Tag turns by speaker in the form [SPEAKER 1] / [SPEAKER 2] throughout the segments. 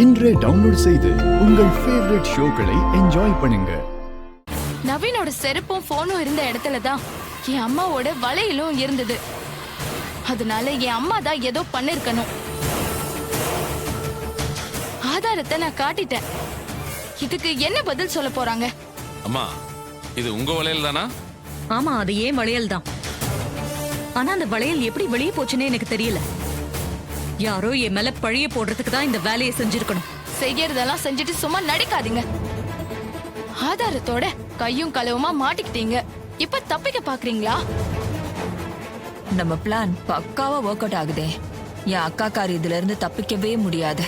[SPEAKER 1] இன்றே டவுன்லோட் செய்து உங்கள் ஃபேவரட் ஷோக்களை என்ஜாய் பண்ணுங்க.
[SPEAKER 2] நவீனோட செருப்பும் போனும் இருந்த இடத்துல தான் என் அம்மாவோட வளையலும் இருந்தது. அதனால என் அம்மா தான் ஏதோ பண்ணிருக்கணும். ஆதாரத்தை நான் காட்டிட்டேன். இதுக்கு என்ன பதில் சொல்ல போறாங்க?
[SPEAKER 3] அம்மா, இது உங்க வளையல் தானா?
[SPEAKER 4] ஆமா, அது ஏன் வளையல் தான். ஆனா அந்த வளையல் எப்படி வெளியே போச்சுன்னே எனக்கு தெரியல. யாரோ என் மேல பழிய போடுறதுக்கு தான் இந்த வேலையை செஞ்சிருக்கணும்.
[SPEAKER 2] செய்யறதெல்லாம் செஞ்சுட்டு சும்மா நடிக்காதீங்க. ஆதாரத்தோட கையும் களவுமா மாட்டிக்கிட்டீங்க. இப்ப தப்பிக்க பாக்குறீங்களா?
[SPEAKER 5] நம்ம பிளான் பக்காவா ஒர்க் அவுட் ஆகுதே. என் அக்காக்காரி இதுல இருந்து தப்பிக்கவே முடியாது.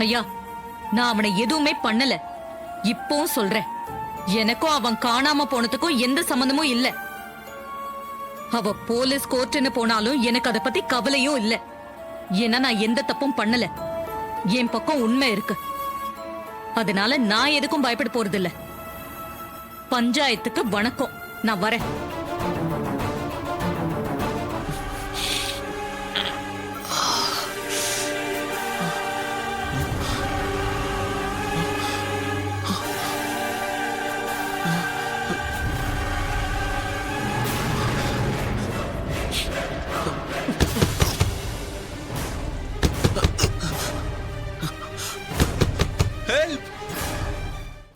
[SPEAKER 4] ஐயா, நான் அவனை எதுவுமே பண்ணல. இப்பவும் சொல்றேன், எனக்கும் அவன் காணாம போனதுக்கும் எந்த சம்பந்தமும் இல்ல. அவ போலீஸ் கோர்ட்டுன்னு போனாலும் எனக்கு அதை பத்தி கவலையும் இல்ல. ஏன்னா நான் எந்த தப்பும் பண்ணல. என் பக்கம் உண்மை இருக்கு. அதனால நான் எதுக்கும் பயப்பட போறது இல்ல. பஞ்சாயத்துக்கு வணக்கம். நான் வரேன்.